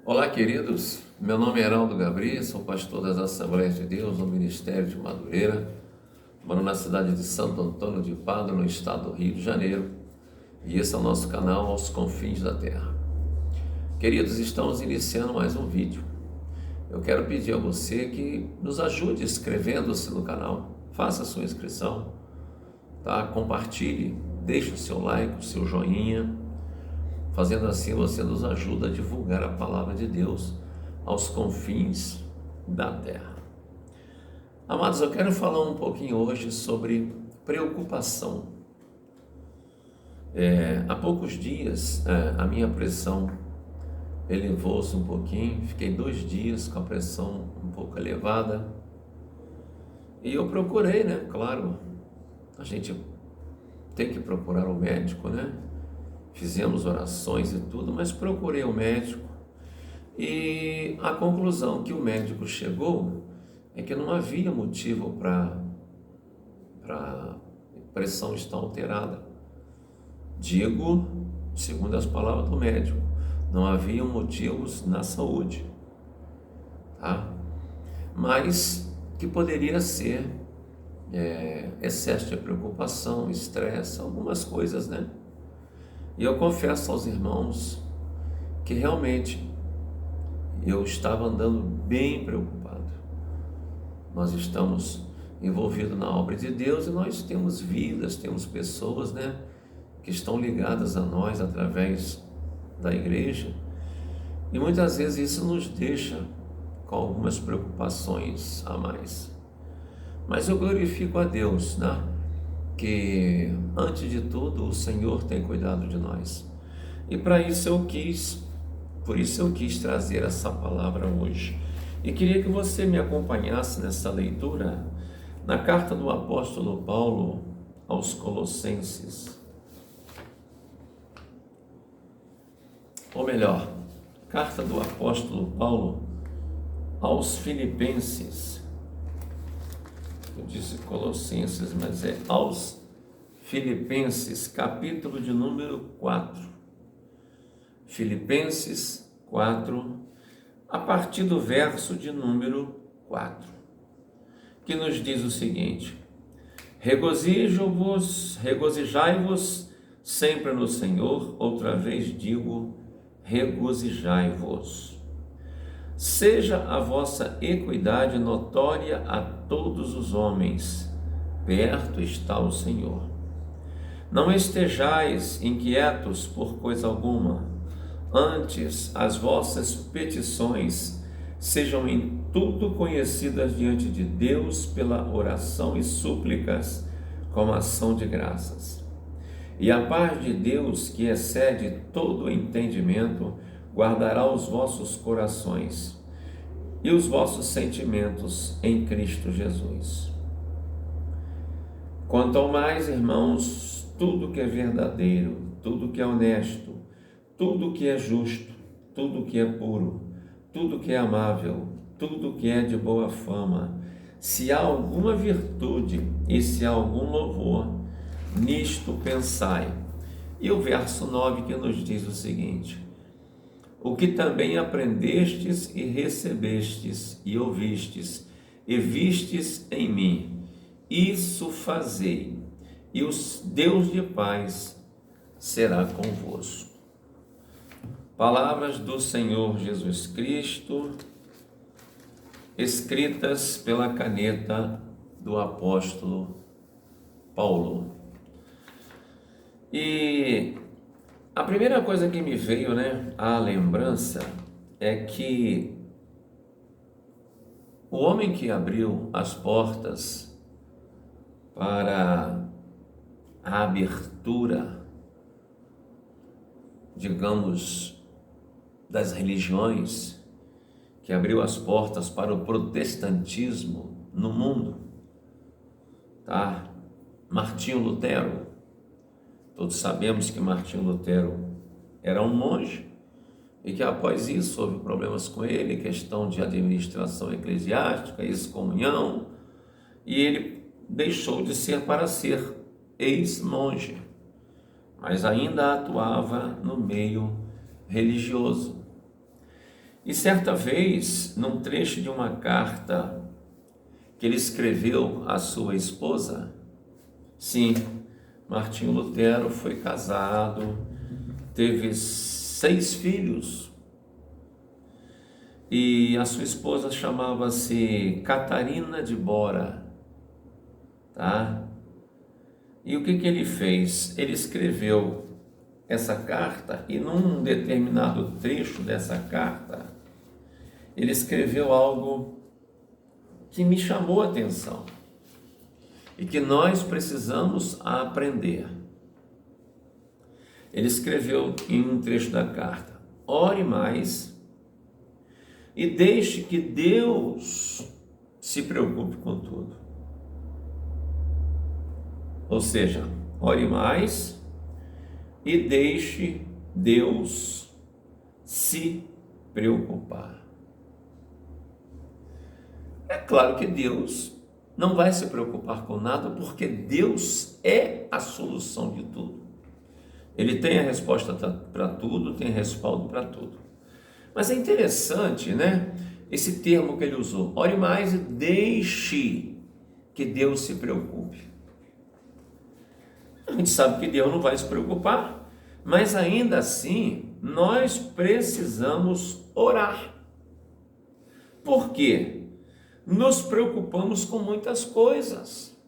Olá, queridos. Meu nome é Heraldo Gabriel, sou pastor das Assembleias de Deus no Ministério de Madureira. Moro na cidade de Santo Antônio de Padre, no estado do Rio de Janeiro. E esse é o nosso canal Aos Confins da Terra. Queridos, estamos iniciando mais um vídeo. Eu quero pedir a você que nos ajude inscrevendo-se no canal. Faça a sua inscrição, tá? Compartilhe, deixe o seu like, o seu joinha. Fazendo assim, você nos ajuda a divulgar a palavra de Deus aos confins da terra. Amados, eu quero falar um pouquinho hoje sobre preocupação. Há poucos dias, a minha pressão elevou-se um pouquinho, fiquei 2 dias com a pressão um pouco elevada. E eu procurei, né? Claro, a gente tem que procurar o médico, né? Fizemos orações e tudo, mas procurei o médico e a conclusão que o médico chegou é que não havia motivo para a pressão estar alterada. Digo, segundo as palavras do médico, não havia motivos na saúde, tá? Mas que poderia ser excesso de preocupação, estresse, algumas coisas, né? E eu confesso aos irmãos que realmente eu estava andando bem preocupado. Nós estamos envolvidos na obra de Deus e nós temos vidas, temos pessoas, né, que estão ligadas a nós através da igreja. E muitas vezes isso nos deixa com algumas preocupações a mais. Mas eu glorifico a Deus, né? Que antes de tudo o Senhor tem cuidado de nós. E por isso eu quis trazer essa palavra hoje. E queria que você me acompanhasse nessa leitura na carta do apóstolo Paulo aos Colossenses. Ou melhor, carta do apóstolo Paulo aos Filipenses. Eu disse Colossenses, mas é aos Filipenses, capítulo de número 4. Filipenses 4, a partir do verso de número 4, que nos diz o seguinte: regozijai-vos sempre no Senhor, outra vez digo, regozijai-vos. Seja a vossa equidade notória a todos os homens, perto está o Senhor. Não estejais inquietos por coisa alguma, antes as vossas petições sejam em tudo conhecidas diante de Deus pela oração e súplicas, com ação de graças. E a paz de Deus, que excede todo o entendimento, guardará os vossos corações e os vossos sentimentos em Cristo Jesus. Quanto ao mais, irmãos, tudo que é verdadeiro, tudo que é honesto, tudo que é justo, tudo que é puro, tudo que é amável, tudo que é de boa fama, se há alguma virtude e se há algum louvor, nisto pensai. E o verso 9 que nos diz o seguinte: o que também aprendestes e recebestes e ouvistes e vistes em mim, isso fazei, e o Deus de paz será convosco. Palavras do Senhor Jesus Cristo, escritas pela caneta do apóstolo Paulo. E a primeira coisa que me veio, à lembrança é que o homem que abriu as portas para a abertura, digamos, das religiões, que abriu as portas para o protestantismo no mundo, tá? Martinho Lutero. Todos sabemos que Martinho Lutero era um monge e que após isso houve problemas com ele, questão de administração eclesiástica, excomunhão, e ele deixou de ser para ser ex-monge, mas ainda atuava no meio religioso. E certa vez, num trecho de uma carta que ele escreveu à sua esposa, sim, Martinho Lutero foi casado, teve 6 filhos, e a sua esposa chamava-se Catarina de Bora, tá? E o que ele fez? Ele escreveu essa carta, e num determinado trecho dessa carta, ele escreveu algo que me chamou a atenção e que nós precisamos aprender. Ele escreveu em um trecho da carta: ore mais e deixe que Deus se preocupe com tudo. Ou seja, ore mais e deixe Deus se preocupar. É claro que Deus não vai se preocupar com nada, porque Deus é a solução de tudo. Ele tem a resposta para tudo, tem respaldo para tudo. Mas é interessante, né? Esse termo que ele usou: ore mais e deixe que Deus se preocupe. A gente sabe que Deus não vai se preocupar, mas ainda assim nós precisamos orar. Por quê? Nos preocupamos com muitas coisas.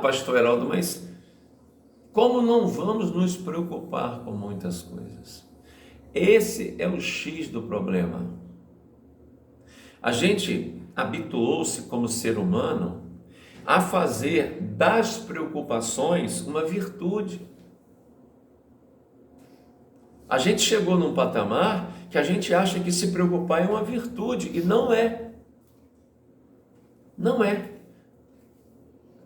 Pastor Heraldo, mas como não vamos nos preocupar com muitas coisas? Esse é o X do problema. A gente habituou-se como ser humano a fazer das preocupações uma virtude. A gente chegou num patamar que a gente acha que se preocupar é uma virtude, e não é. Não é.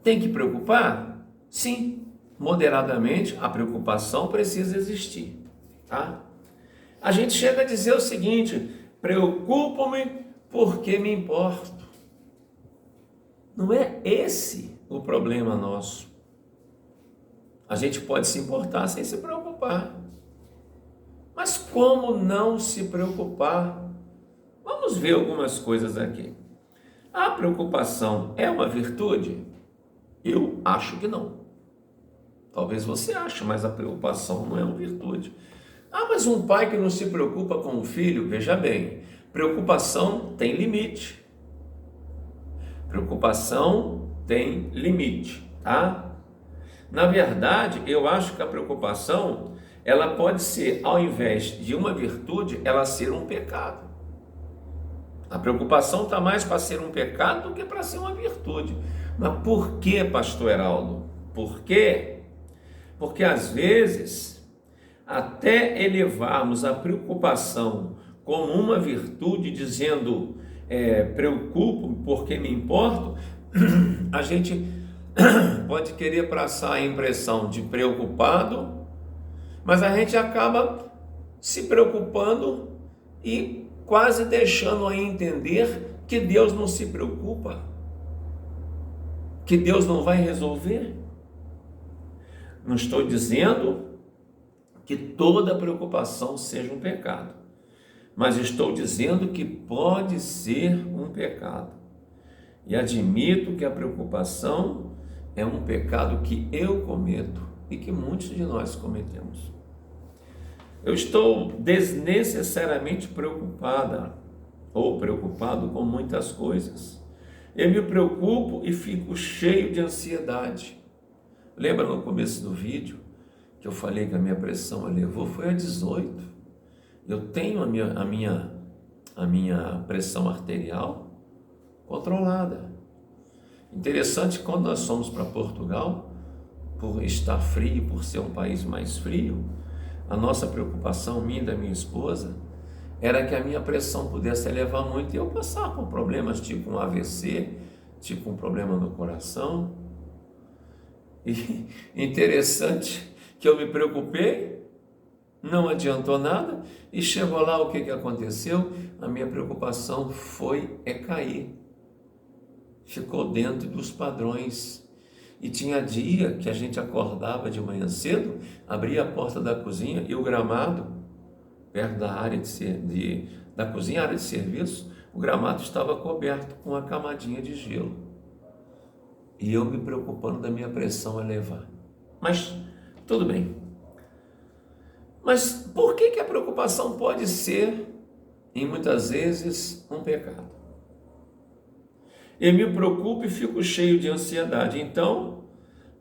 Tem que preocupar? Sim. Moderadamente, a preocupação precisa existir, tá? A gente chega a dizer o seguinte: preocupo-me porque me importo. Não é esse o problema nosso. A gente pode se importar sem se preocupar. Mas como não se preocupar? Vamos ver algumas coisas aqui. A preocupação é uma virtude? Eu acho que não. Talvez você ache, mas a preocupação não é uma virtude. Mas um pai que não se preocupa com o filho, veja bem, preocupação tem limite. Preocupação tem limite, tá? Na verdade, eu acho que a preocupação, ela pode ser, ao invés de uma virtude, ela ser um pecado. A preocupação está mais para ser um pecado do que para ser uma virtude. Mas por que, pastor Heraldo? Por quê? Porque às vezes, até elevarmos a preocupação como uma virtude, dizendo preocupo porque me importo, a gente pode querer passar a impressão de preocupado, mas a gente acaba se preocupando e quase deixando a entender que Deus não se preocupa, que Deus não vai resolver. Não estou dizendo que toda preocupação seja um pecado, mas estou dizendo que pode ser um pecado. E admito que a preocupação é um pecado que eu cometo e que muitos de nós cometemos. Eu estou desnecessariamente preocupada ou preocupado com muitas coisas. Eu me preocupo e fico cheio de ansiedade. Lembra no começo do vídeo que eu falei que a minha pressão elevou? Foi a 18. Eu tenho a minha pressão arterial controlada. Interessante, quando nós fomos para Portugal, por estar frio, por ser um país mais frio, a nossa preocupação, minha e da minha esposa, era que a minha pressão pudesse elevar muito e eu passar por problemas tipo um AVC, tipo um problema no coração. E interessante que eu me preocupei, não adiantou nada, e chegou lá, o que aconteceu? A minha preocupação foi cair. Ficou dentro dos padrões. E tinha dia que a gente acordava de manhã cedo, abria a porta da cozinha e o gramado perto da área da cozinha, área de serviço, o gramado estava coberto com uma camadinha de gelo. E eu me preocupando da minha pressão elevar. Mas, tudo bem. Mas por que a preocupação pode ser, e muitas vezes, um pecado? Eu me preocupo e fico cheio de ansiedade. Então,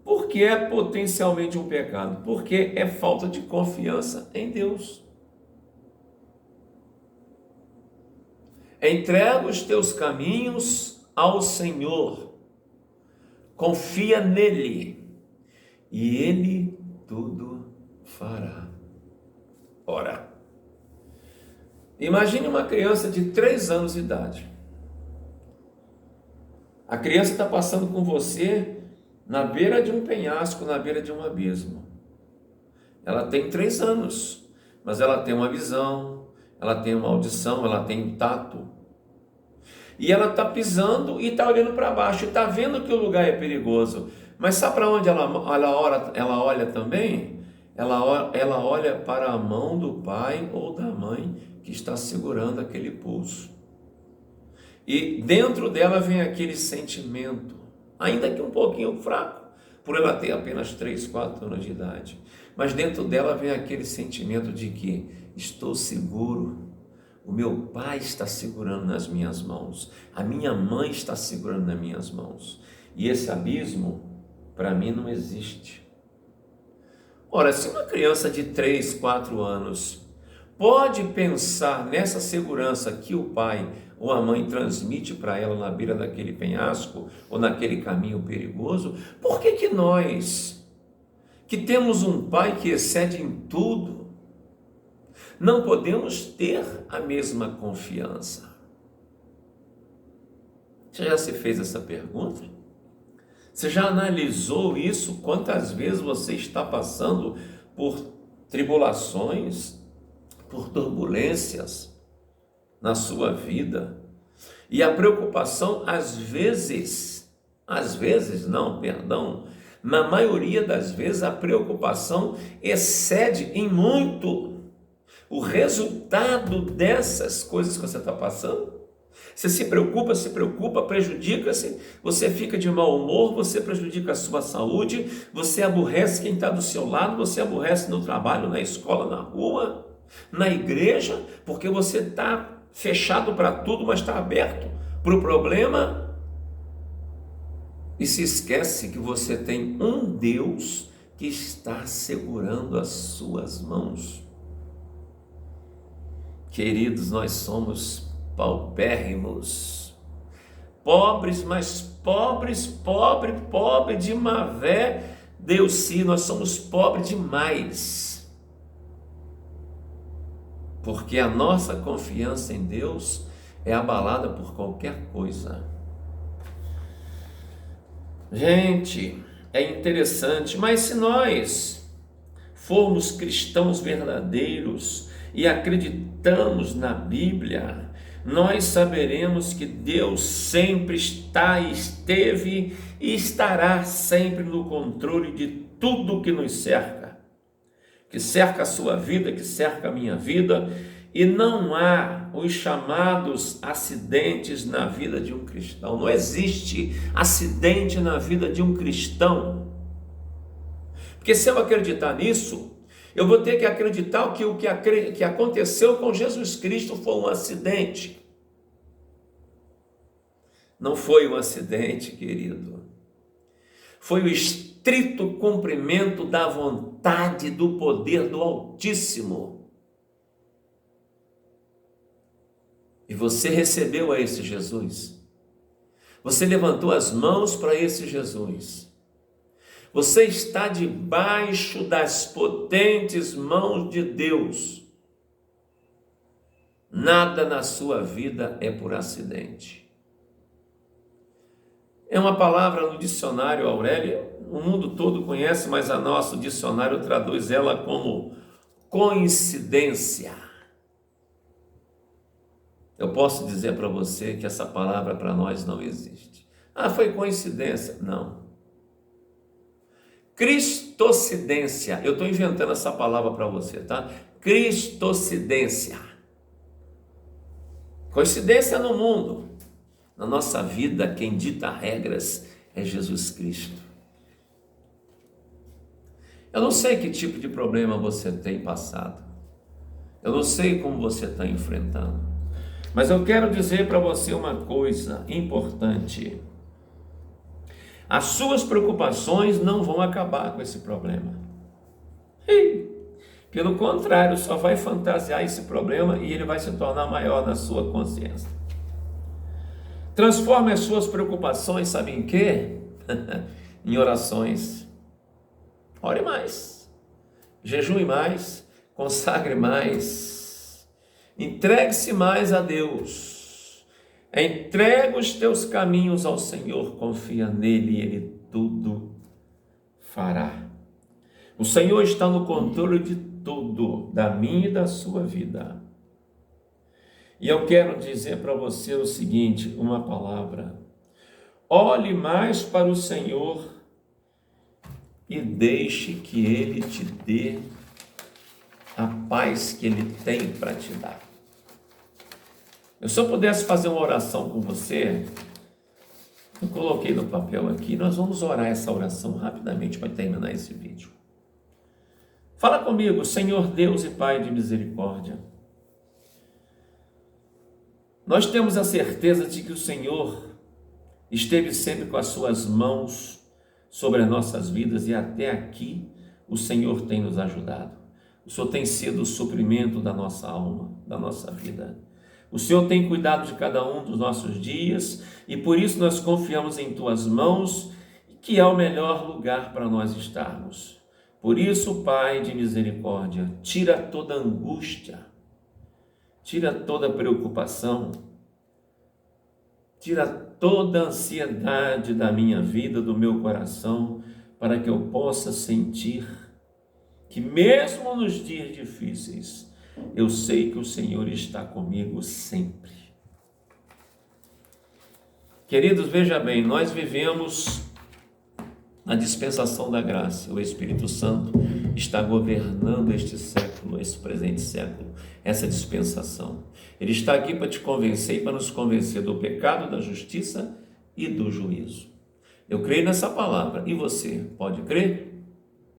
por que é potencialmente um pecado? Porque é falta de confiança em Deus. Entrega os teus caminhos ao Senhor. Confia nele. E ele tudo fará. Ora, imagine uma criança de 3 anos de idade. A criança está passando com você na beira de um penhasco, na beira de um abismo. Ela tem 3 anos, mas ela tem uma visão, ela tem uma audição, ela tem um tato. E ela está pisando e está olhando para baixo, está vendo que o lugar é perigoso. Mas sabe para onde ela olha também? Ela olha para a mão do pai ou da mãe que está segurando aquele pulso. E dentro dela vem aquele sentimento, ainda que um pouquinho fraco, por ela ter apenas 3, 4 anos de idade. Mas dentro dela vem aquele sentimento de que estou seguro, o meu pai está segurando nas minhas mãos, a minha mãe está segurando nas minhas mãos. E esse abismo, para mim, não existe. Ora, se uma criança de 3, 4 anos pode pensar nessa segurança que o pai ou a mãe transmite para ela na beira daquele penhasco ou naquele caminho perigoso, por que nós, que temos um pai que excede em tudo, não podemos ter a mesma confiança? Você já se fez essa pergunta? Você já analisou isso? Quantas vezes você está passando por tribulações, por turbulências na sua vida? E a preocupação, na maioria das vezes, a preocupação excede em muito o resultado dessas coisas que você está passando. Você se preocupa, prejudica-se, você fica de mau humor, você prejudica a sua saúde, você aborrece quem está do seu lado, você aborrece no trabalho, na escola, na rua, na igreja, porque você está fechado para tudo, mas está aberto para o problema, e se esquece que você tem um Deus que está segurando as suas mãos. Queridos, nós somos paupérrimos, pobres, mas pobre de Mavé, Deus sim, nós somos pobres demais, porque a nossa confiança em Deus é abalada por qualquer coisa. Gente, é interessante, mas se nós formos cristãos verdadeiros e acreditamos na Bíblia, nós saberemos que Deus sempre esteve e estará sempre no controle de tudo que nos cerca, que cerca a sua vida, que cerca a minha vida, e não há os chamados acidentes na vida de um cristão. Não existe acidente na vida de um cristão, porque se eu acreditar nisso, eu vou ter que acreditar que o que aconteceu com Jesus Cristo foi um acidente. Não foi um acidente, querido. Foi o estrito cumprimento da vontade, do poder do Altíssimo. E você recebeu a esse Jesus. Você levantou as mãos para esse Jesus. Você está debaixo das potentes mãos de Deus. Nada na sua vida é por acidente. É uma palavra no dicionário, Aurélia, o mundo todo conhece, mas a nosso dicionário traduz ela como coincidência. Eu posso dizer para você que essa palavra para nós não existe. Foi coincidência? Não. Cristocidência, eu estou inventando essa palavra para você, tá? cristocidência. Coincidência no mundo. Na nossa vida, quem dita regras é Jesus Cristo. Eu não sei que tipo de problema você tem passado. Eu não sei como você está enfrentando. Mas eu quero dizer para você uma coisa importante. As suas preocupações não vão acabar com esse problema. Pelo contrário, só vai fantasiar esse problema e ele vai se tornar maior na sua consciência. Transforme as suas preocupações, sabe em quê? Em orações. Ore mais, jejue mais, consagre mais, entregue-se mais a Deus, entrega os teus caminhos ao Senhor, confia nele e ele tudo fará. O Senhor está no controle de tudo, da minha e da sua vida. E eu quero dizer para você o seguinte, uma palavra: olhe mais para o Senhor e deixe que Ele te dê a paz que Ele tem para te dar. Se eu pudesse fazer uma oração com você, eu coloquei no papel aqui, nós vamos orar essa oração rapidamente para terminar esse vídeo. Fala comigo: Senhor Deus e Pai de misericórdia, nós temos a certeza de que o Senhor esteve sempre com as suas mãos sobre as nossas vidas e até aqui o Senhor tem nos ajudado. O Senhor tem sido o suprimento da nossa alma, da nossa vida. O Senhor tem cuidado de cada um dos nossos dias e por isso nós confiamos em Tuas mãos, que é o melhor lugar para nós estarmos. Por isso, Pai de misericórdia, tira toda angústia, tira toda preocupação, tira toda a ansiedade da minha vida, do meu coração, para que eu possa sentir que mesmo nos dias difíceis, eu sei que o Senhor está comigo sempre. Queridos, veja bem, nós vivemos a dispensação da graça. O Espírito Santo está governando este século, esse presente século, essa dispensação. Ele está aqui para te convencer e para nos convencer do pecado, da justiça e do juízo. Eu creio nessa palavra. E você, pode crer?